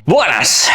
Buenas.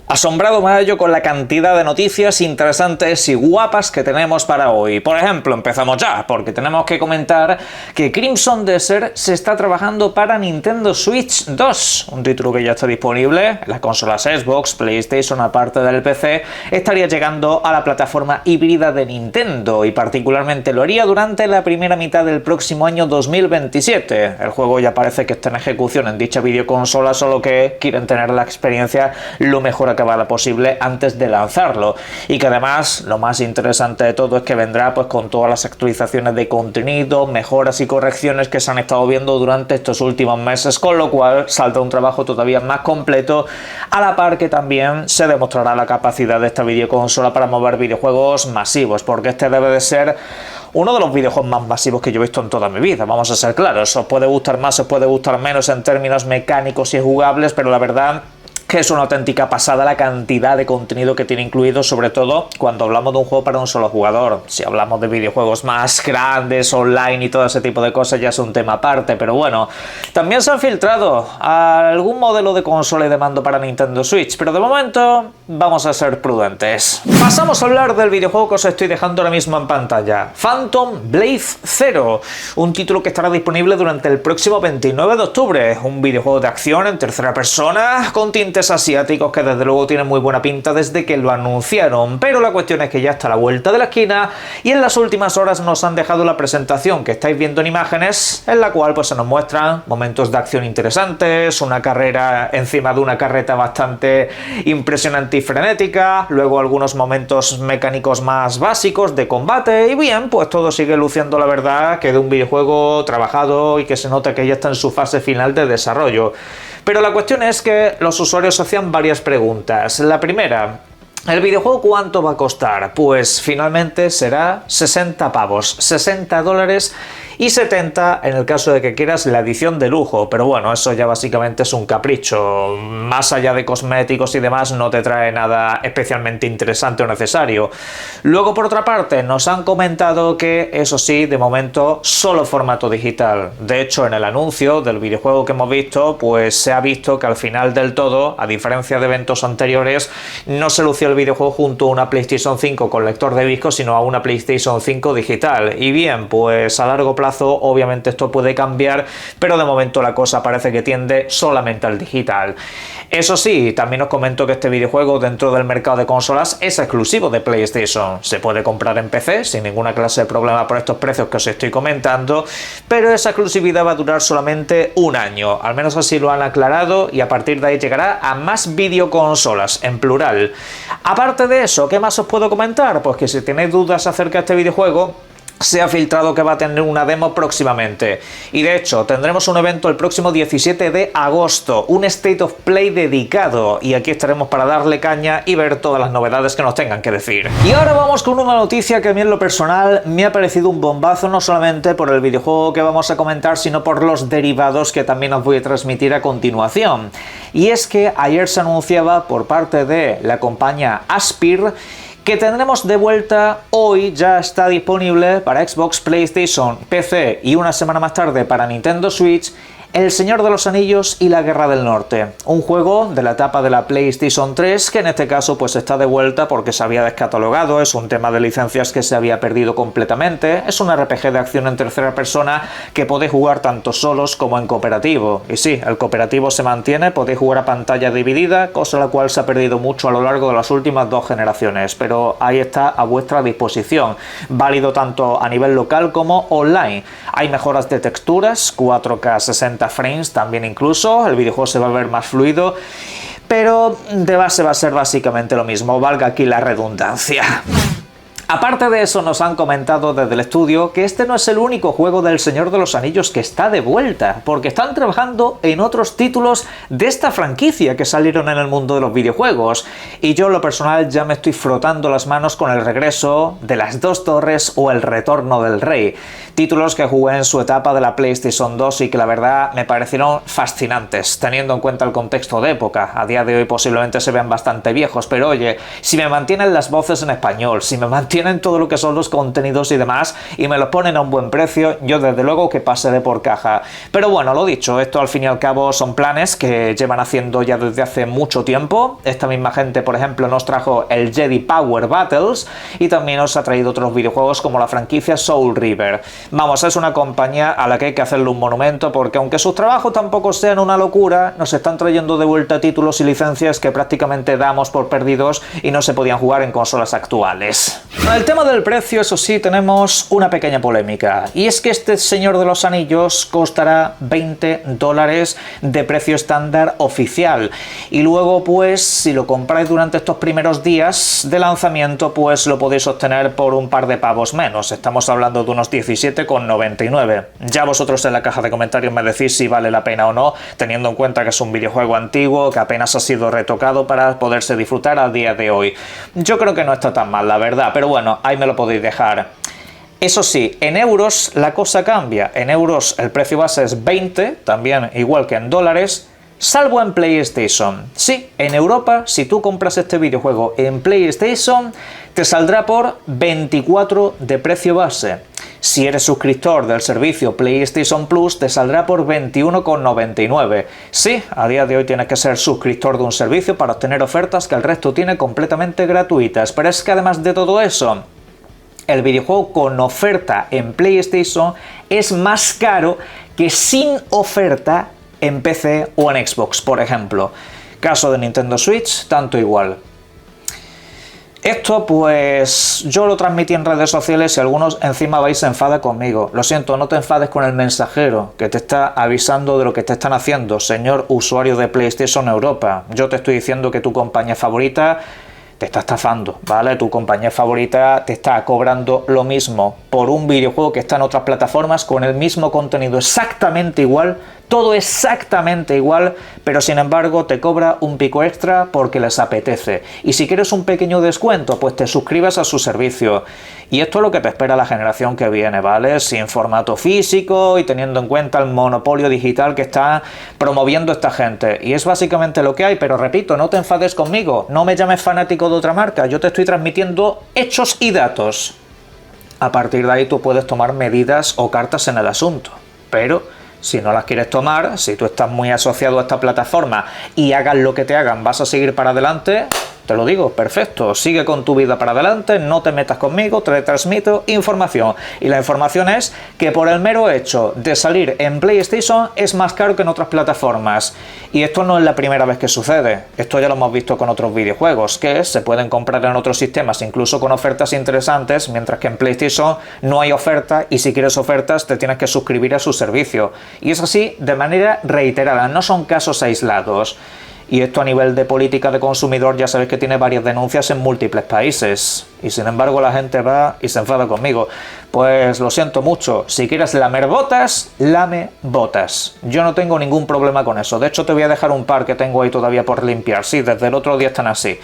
Asombrado me hallo con la cantidad de noticias interesantes y guapas que tenemos para hoy. Por ejemplo, empezamos ya, porque tenemos que comentar que Crimson Desert se está trabajando para Nintendo Switch 2, un título que ya está disponible en las consolas Xbox, PlayStation, aparte del PC, estaría llegando a la plataforma híbrida de Nintendo, y particularmente lo haría durante la primera mitad del próximo año 2027. El juego ya parece que está en ejecución en dicha videoconsola, solo que quieren tener la experiencia lo mejor acabada posible antes de lanzarlo, y que además lo más interesante de todo es que vendrá pues con todas las actualizaciones de contenido, mejoras y correcciones que se han estado viendo durante estos últimos meses, con lo cual saldrá un trabajo todavía más completo, a la par que también se demostrará la capacidad de esta videoconsola para mover videojuegos masivos, porque este debe de ser uno de los videojuegos más masivos que yo he visto en toda mi vida, vamos a ser claros. Os puede gustar más, os puede gustar menos en términos mecánicos y jugables, pero la verdad que es una auténtica pasada la cantidad de contenido que tiene incluido, sobre todo cuando hablamos de un juego para un solo jugador. Si hablamos de videojuegos más grandes, online y todo ese tipo de cosas, ya es un tema aparte, pero bueno, también se han filtrado algún modelo de consola y de mando para Nintendo Switch, pero de momento vamos a ser prudentes. Pasamos a hablar del videojuego que os estoy dejando ahora mismo en pantalla, Phantom Blade Zero, un título que estará disponible durante el próximo 29 de octubre, un videojuego de acción en tercera persona con tintes asiáticos que desde luego tienen muy buena pinta desde que lo anunciaron, pero la cuestión es que ya está a la vuelta de la esquina y en las últimas horas nos han dejado la presentación que estáis viendo en imágenes, en la cual pues se nos muestran momentos de acción interesantes, una carrera encima de una carreta bastante impresionante y frenética, luego algunos momentos mecánicos más básicos de combate, y bien, pues todo sigue luciendo la verdad que de un videojuego trabajado y que se nota que ya está en su fase final de desarrollo. Pero la cuestión es que los usuarios hacían varias preguntas. La primera: ¿el videojuego cuánto va a costar? Pues finalmente será 60 pavos, 60 dólares y 70 en el caso de que quieras la edición de lujo, pero bueno, eso ya básicamente es un capricho, más allá de cosméticos y demás no te trae nada especialmente interesante o necesario. Luego, por otra parte, nos han comentado que, eso sí, de momento solo formato digital. De hecho, en el anuncio del videojuego que hemos visto, pues se ha visto que al final del todo, a diferencia de eventos anteriores, no se lució el videojuego junto a una PlayStation 5 con lector de disco, sino a una PlayStation 5 digital. Y bien, pues a largo plazo obviamente esto puede cambiar, pero de momento la cosa parece que tiende solamente al digital. Eso sí, también os comento que este videojuego dentro del mercado de consolas es exclusivo de PlayStation. Se puede comprar en PC sin ninguna clase de problema por estos precios que os estoy comentando, pero esa exclusividad va a durar solamente un año, al menos así lo han aclarado, y a partir de ahí llegará a más videoconsolas, en plural. Aparte de eso, ¿qué más os puedo comentar? Pues que si tenéis dudas acerca de este videojuego, se ha filtrado que va a tener una demo próximamente, y de hecho tendremos un evento el próximo 17 de agosto, un State of Play dedicado, y aquí estaremos para darle caña y ver todas las novedades que nos tengan que decir. Y ahora vamos con una noticia que a mí en lo personal me ha parecido un bombazo, no solamente por el videojuego que vamos a comentar, sino por los derivados que también os voy a transmitir a continuación. Y es que ayer se anunciaba por parte de la compañía Aspyr que tendremos de vuelta, hoy ya está disponible para Xbox, PlayStation, PC y una semana más tarde para Nintendo Switch, El Señor de los Anillos y la Guerra del Norte, un juego de la etapa de la PlayStation 3 que en este caso pues está de vuelta porque se había descatalogado, es un tema de licencias que se había perdido completamente, es un RPG de acción en tercera persona que podéis jugar tanto solos como en cooperativo, y sí, el cooperativo se mantiene, podéis jugar a pantalla dividida, cosa la cual se ha perdido mucho a lo largo de las últimas dos generaciones, pero ahí está a vuestra disposición, válido tanto a nivel local como online. Hay mejoras de texturas, 4K 60 frames también incluso, el videojuego se va a ver más fluido, pero de base va a ser básicamente lo mismo, valga aquí la redundancia. Aparte de eso, nos han comentado desde el estudio que este no es el único juego del Señor de los Anillos que está de vuelta, porque están trabajando en otros títulos de esta franquicia que salieron en el mundo de los videojuegos, y yo en lo personal ya me estoy frotando las manos con el regreso de Las Dos Torres o El Retorno del Rey, títulos que jugué en su etapa de la PlayStation 2 y que la verdad me parecieron fascinantes, teniendo en cuenta el contexto de época. A día de hoy posiblemente se vean bastante viejos, pero oye, si me mantienen las voces en español, si me mantienen tienen todo lo que son los contenidos y demás y me los ponen a un buen precio, yo desde luego que pasaré por caja. Pero bueno, lo dicho, esto al fin y al cabo son planes que llevan haciendo ya desde hace mucho tiempo. Esta misma gente, por ejemplo, nos trajo el Jedi Power Battles y también nos ha traído otros videojuegos como la franquicia Soul River. Vamos, es una compañía a la que hay que hacerle un monumento porque aunque sus trabajos tampoco sean una locura, nos están trayendo de vuelta títulos y licencias que prácticamente damos por perdidos y no se podían jugar en consolas actuales. Con el tema del precio, eso sí, tenemos una pequeña polémica, y es que este Señor de los Anillos costará $20 de precio estándar oficial, y luego pues si lo compráis durante estos primeros días de lanzamiento pues lo podéis obtener por un par de pavos menos, estamos hablando de unos 17,99. Ya vosotros en la caja de comentarios me decís si vale la pena o no, teniendo en cuenta que es un videojuego antiguo que apenas ha sido retocado para poderse disfrutar a día de hoy. Yo creo que no está tan mal, la verdad, pero bueno, ahí me lo podéis dejar. Eso sí, en euros la cosa cambia. En euros el precio base es 20, también igual que en dólares, salvo en PlayStation. Sí, en Europa, si tú compras este videojuego en PlayStation, te saldrá por 24 de precio base. Si eres suscriptor del servicio PlayStation Plus, te saldrá por 21,99. Sí, a día de hoy tienes que ser suscriptor de un servicio para obtener ofertas que el resto tiene completamente gratuitas. Pero es que además de todo eso, el videojuego con oferta en PlayStation es más caro que sin oferta en PC o en Xbox, por ejemplo. Caso de Nintendo Switch, tanto igual. Esto pues yo lo transmití en redes sociales y algunos encima vais a enfadar conmigo. Lo siento, no te enfades con el mensajero que te está avisando de lo que te están haciendo, señor usuario de PlayStation Europa. Yo te estoy diciendo que tu compañía favorita te está estafando, ¿vale? Tu compañía favorita te está cobrando lo mismo por un videojuego que está en otras plataformas con el mismo contenido exactamente igual, todo exactamente igual, pero sin embargo te cobra un pico extra porque les apetece. Y si quieres un pequeño descuento, pues te suscribas a su servicio. Y esto es lo que te espera la generación que viene, ¿vale? Sin formato físico y teniendo en cuenta el monopolio digital que está promoviendo esta gente. Y es básicamente lo que hay, pero repito, no te enfades conmigo, no me llames fanático de otra marca, yo te estoy transmitiendo hechos y datos. A partir de ahí tú puedes tomar medidas o cartas en el asunto, pero si no las quieres tomar, si tú estás muy asociado a esta plataforma y hagan lo que te hagan, vas a seguir para adelante, te lo digo, perfecto, sigue con tu vida para adelante, no te metas conmigo, te transmito información. Y la información es que por el mero hecho de salir en PlayStation es más caro que en otras plataformas. Y esto no es la primera vez que sucede, esto ya lo hemos visto con otros videojuegos, que se pueden comprar en otros sistemas, incluso con ofertas interesantes, mientras que en PlayStation no hay oferta y si quieres ofertas te tienes que suscribir a su servicio. Y es así de manera reiterada, no son casos aislados. Y esto a nivel de política de consumidor ya sabéis que tiene varias denuncias en múltiples países. Y sin embargo la gente va y se enfada conmigo. Pues lo siento mucho, si quieres lamer botas, lame botas. Yo no tengo ningún problema con eso. De hecho te voy a dejar un par que tengo ahí todavía por limpiar. Sí, desde el otro día están así.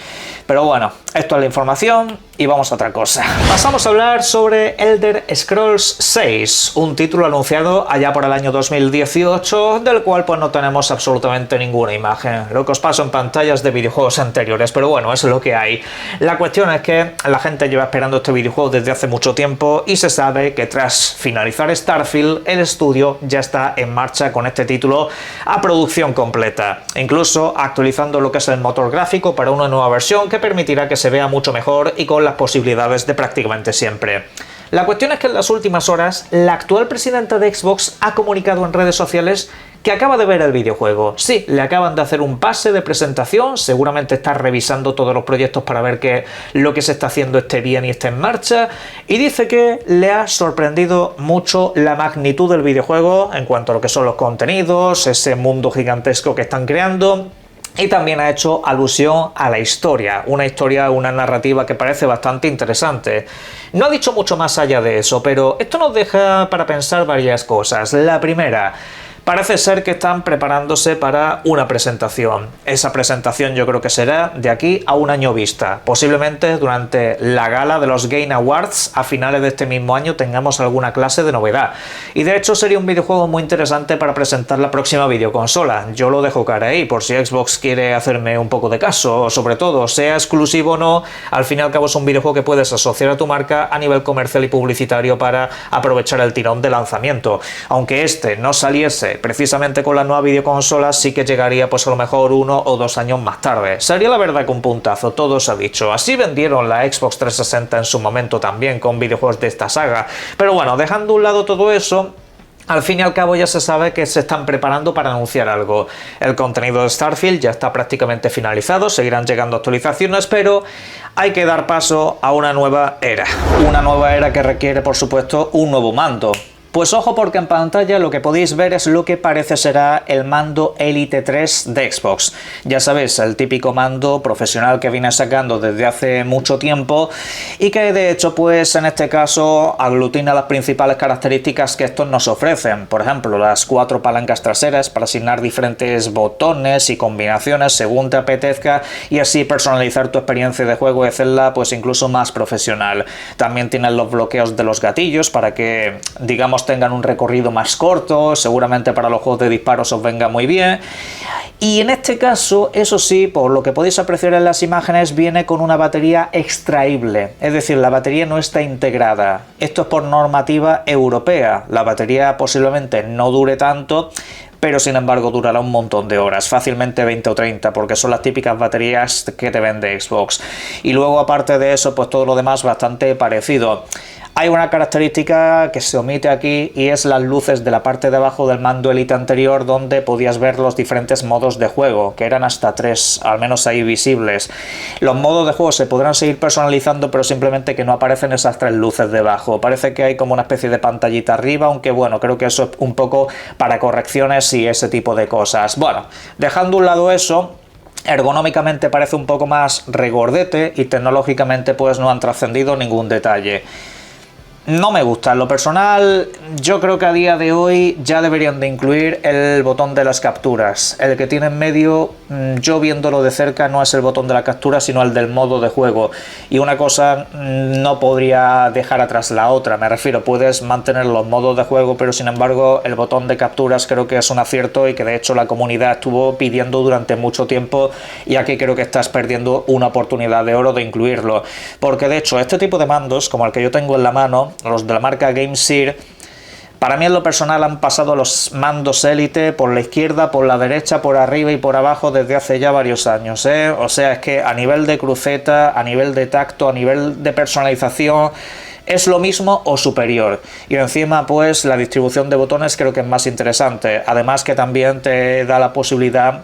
Pero bueno, esto es la información y vamos a otra cosa. Pasamos a hablar sobre Elder Scrolls 6, un título anunciado allá por el año 2018, del cual pues no tenemos absolutamente ninguna imagen. Lo que os paso en pantallas de videojuegos anteriores, pero bueno, eso es lo que hay. La cuestión es que la gente lleva esperando este videojuego desde hace mucho tiempo y se sabe que tras finalizar Starfield, el estudio ya está en marcha con este título a producción completa, incluso actualizando lo que es el motor gráfico para una nueva versión que permitirá que se vea mucho mejor y con las posibilidades de prácticamente siempre. La cuestión es que en las últimas horas, la actual presidenta de Xbox ha comunicado en redes sociales que acaba de ver el videojuego. Sí, le acaban de hacer un pase de presentación, seguramente está revisando todos los proyectos para ver que lo que se está haciendo esté bien y esté en marcha, y dice que le ha sorprendido mucho la magnitud del videojuego en cuanto a lo que son los contenidos, ese mundo gigantesco que están creando. Y también ha hecho alusión a la historia, una narrativa que parece bastante interesante. No ha dicho mucho más allá de eso, pero esto nos deja para pensar varias cosas. La primera, Parece ser que están preparándose para una presentación. Esa presentación yo creo que será de aquí a un año vista. Posiblemente durante la gala de los Game Awards a finales de este mismo año tengamos alguna clase de novedad. Y de hecho sería un videojuego muy interesante para presentar la próxima videoconsola. Yo lo dejo caer ahí por si Xbox quiere hacerme un poco de caso, o sobre todo, sea exclusivo o no, al fin y al cabo es un videojuego que puedes asociar a tu marca a nivel comercial y publicitario para aprovechar el tirón de lanzamiento. Aunque este no saliese precisamente con la nueva videoconsola, sí que llegaría pues a lo mejor 1 o 2 años más tarde. Sería la verdad que un puntazo, todo se ha dicho. Así vendieron la Xbox 360 en su momento también con videojuegos de esta saga. Pero bueno, dejando a un lado todo eso, al fin y al cabo ya se sabe que se están preparando para anunciar algo. El contenido de Starfield ya está prácticamente finalizado, seguirán llegando actualizaciones, pero hay que dar paso a una nueva era. Una nueva era que requiere, por supuesto, un nuevo mando. Pues ojo, porque en pantalla lo que podéis ver es lo que parece será el mando Elite 3 de Xbox. Ya sabéis, el típico mando profesional que viene sacando desde hace mucho tiempo y que de hecho pues en este caso aglutina las principales características que estos nos ofrecen. Por ejemplo, las 4 palancas traseras para asignar diferentes botones y combinaciones según te apetezca y así personalizar tu experiencia de juego y hacerla pues incluso más profesional. También tienen los bloqueos de los gatillos para que, digamos, tengan un recorrido más corto, seguramente para los juegos de disparos os venga muy bien. Y en este caso, eso sí, por lo que podéis apreciar en las imágenes, viene con una batería extraíble, es decir, la batería no está integrada. Esto es por normativa europea, la batería posiblemente no dure tanto, pero sin embargo durará un montón de horas, fácilmente 20 o 30, porque son las típicas baterías que te vende Xbox. Y luego aparte de eso, pues todo lo demás bastante parecido. Hay una característica que se omite aquí y es las luces de la parte de abajo del mando Elite anterior, donde podías ver los diferentes modos de juego, que eran hasta 3, al menos ahí visibles. Los modos de juego se podrán seguir personalizando, pero simplemente que no aparecen esas 3 luces debajo. Parece que hay como una especie de pantallita arriba, aunque bueno, creo que eso es un poco para correcciones y ese tipo de cosas. Bueno, dejando a un lado eso, ergonómicamente parece un poco más regordete y tecnológicamente pues no han trascendido ningún detalle. No me gusta, en lo personal yo creo que a día de hoy ya deberían de incluir el botón de las capturas. El que tiene en medio, yo viéndolo de cerca, no es el botón de la captura sino el del modo de juego, y una cosa no podría dejar atrás la otra. Me refiero, puedes mantener los modos de juego, pero sin embargo el botón de capturas creo que es un acierto y que de hecho la comunidad estuvo pidiendo durante mucho tiempo, y aquí creo que estás perdiendo una oportunidad de oro de incluirlo, porque de hecho este tipo de mandos, como el que yo tengo en la mano, los de la marca GameSear, para mí en lo personal han pasado los mandos Elite por la izquierda, por la derecha, por arriba y por abajo desde hace ya varios años, ¿eh? O sea, es que a nivel de cruceta, a nivel de tacto, a nivel de personalización, es lo mismo o superior. Y encima pues la distribución de botones creo que es más interesante, además que también te da la posibilidad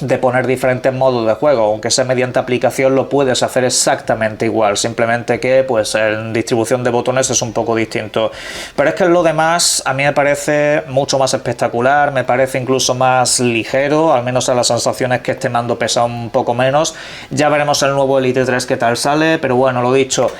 de poner diferentes modos de juego, aunque sea mediante aplicación lo puedes hacer exactamente igual, simplemente que pues en distribución de botones es un poco distinto. Pero es que lo demás a mí me parece mucho más espectacular, me parece incluso más ligero, al menos a las sensaciones que este mando pesa un poco menos. Ya veremos el nuevo Elite 3 qué tal sale, pero bueno, lo dicho,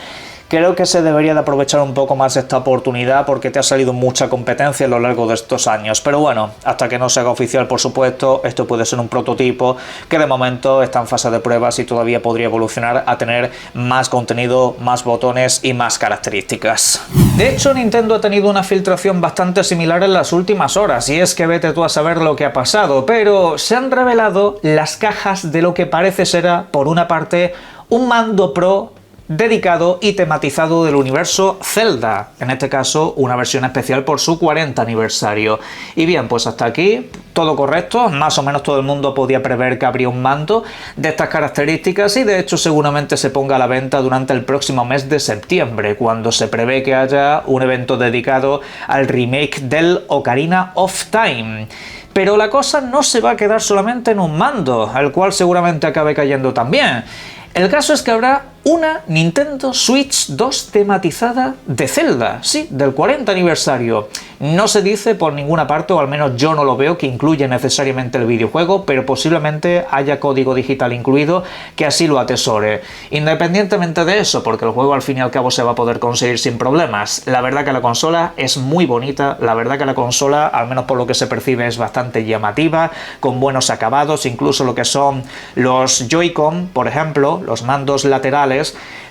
creo que se debería de aprovechar un poco más esta oportunidad porque te ha salido mucha competencia a lo largo de estos años. Pero bueno, hasta que no se haga oficial, por supuesto, esto puede ser un prototipo que de momento está en fase de pruebas y todavía podría evolucionar a tener más contenido, más botones y más características. De hecho, Nintendo ha tenido una filtración bastante similar en las últimas horas, y es que vete tú a saber lo que ha pasado, pero se han revelado las cajas de lo que parece será, por una parte, un mando Pro dedicado y tematizado del universo Zelda, en este caso una versión especial por su 40 aniversario. Y bien, pues hasta aquí todo correcto, más o menos todo el mundo podía prever que habría un mando de estas características, y de hecho seguramente se ponga a la venta durante el próximo mes de septiembre, cuando se prevé que haya un evento dedicado al remake del Ocarina of Time. Pero la cosa no se va a quedar solamente en un mando, el cual seguramente acabe cayendo también. El caso es que habrá una Nintendo Switch 2 tematizada de Zelda, sí, del 40 aniversario. No se dice por ninguna parte, o al menos yo no lo veo, que incluya necesariamente el videojuego, pero posiblemente haya código digital incluido que así lo atesore. Independientemente de eso, porque el juego al fin y al cabo se va a poder conseguir sin problemas. La verdad que la consola es muy bonita, la verdad que la consola, al menos por lo que se percibe, es bastante llamativa, con buenos acabados, incluso lo que son los Joy-Con, por ejemplo, los mandos laterales,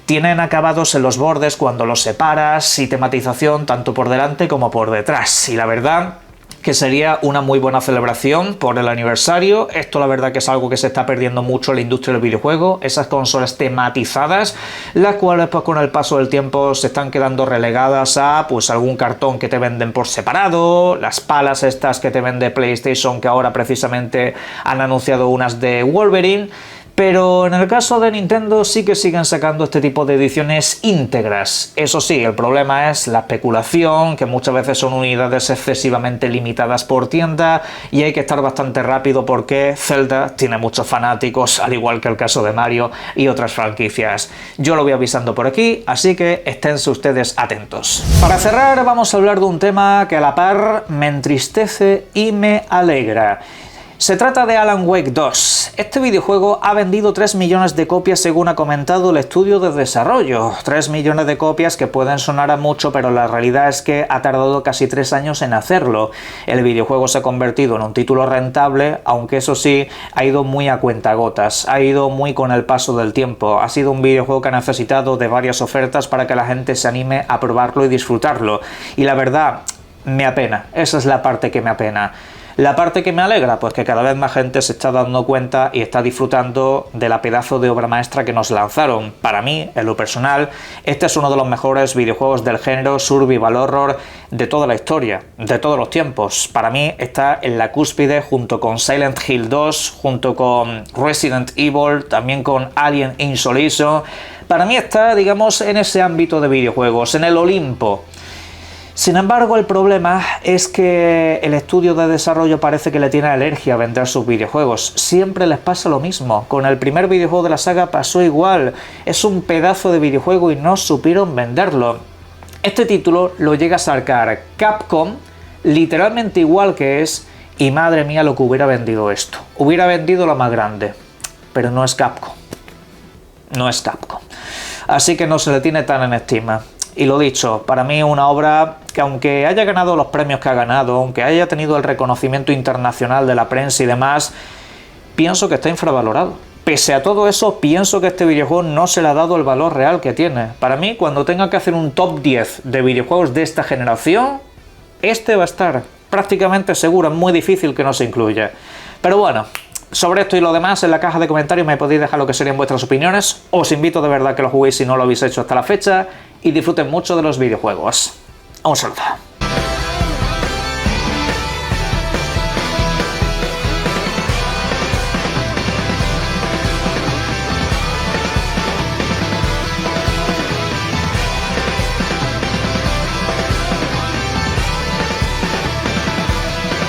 tienen acabados en los bordes cuando los separas y tematización tanto por delante como por detrás. Y la verdad que sería una muy buena celebración por el aniversario. Esto la verdad que es algo que se está perdiendo mucho en la industria del videojuego, esas consolas tematizadas, las cuales pues con el paso del tiempo se están quedando relegadas a pues algún cartón que te venden por separado, las palas estas que te vende PlayStation, que ahora precisamente han anunciado unas de Wolverine. Pero en el caso de Nintendo sí que siguen sacando este tipo de ediciones íntegras. Eso sí, el problema es la especulación, que muchas veces son unidades excesivamente limitadas por tienda y hay que estar bastante rápido porque Zelda tiene muchos fanáticos, al igual que el caso de Mario y otras franquicias. Yo lo voy avisando por aquí, así que esténse ustedes atentos. Para cerrar vamos a hablar de un tema que a la par me entristece y me alegra. Se trata de Alan Wake 2. Este videojuego ha vendido 3 millones de copias según ha comentado el estudio de desarrollo. 3 millones de copias que pueden sonar a mucho, pero la realidad es que ha tardado casi 3 años en hacerlo. El videojuego se ha convertido en un título rentable, aunque eso sí, ha ido muy a cuentagotas, ha ido muy con el paso del tiempo. Ha sido un videojuego que ha necesitado de varias ofertas para que la gente se anime a probarlo y disfrutarlo. Y la verdad, me apena. Esa es la parte que me apena. La parte que me alegra, pues que cada vez más gente se está dando cuenta y está disfrutando de la pedazo de obra maestra que nos lanzaron. Para mí, en lo personal, este es uno de los mejores videojuegos del género survival horror de toda la historia, de todos los tiempos. Para mí está en la cúspide junto con Silent Hill 2, junto con Resident Evil, también con Alien Isolation. Para mí está, digamos, en ese ámbito de videojuegos, en el Olimpo. Sin embargo, el problema es que el estudio de desarrollo parece que le tiene alergia a vender sus videojuegos. Siempre les pasa lo mismo. Con el primer videojuego de la saga pasó igual. Es un pedazo de videojuego y no supieron venderlo. Este título lo llega a sacar Capcom, literalmente igual que es, y madre mía lo que hubiera vendido esto. Hubiera vendido lo más grande, pero no es Capcom. No es Capcom. Así que no se le tiene tan en estima. Y lo dicho, para mí una obra que aunque haya ganado los premios que ha ganado, aunque haya tenido el reconocimiento internacional de la prensa y demás, pienso que está infravalorado. Pese a todo eso, pienso que este videojuego no se le ha dado el valor real que tiene. Para mí, cuando tenga que hacer un top 10 de videojuegos de esta generación, este va a estar prácticamente seguro, es muy difícil que no se incluya. Pero bueno, sobre esto y lo demás, en la caja de comentarios me podéis dejar lo que serían vuestras opiniones. Os invito de verdad a que lo juguéis si no lo habéis hecho hasta la fecha y disfruten mucho de los videojuegos. Un saludo.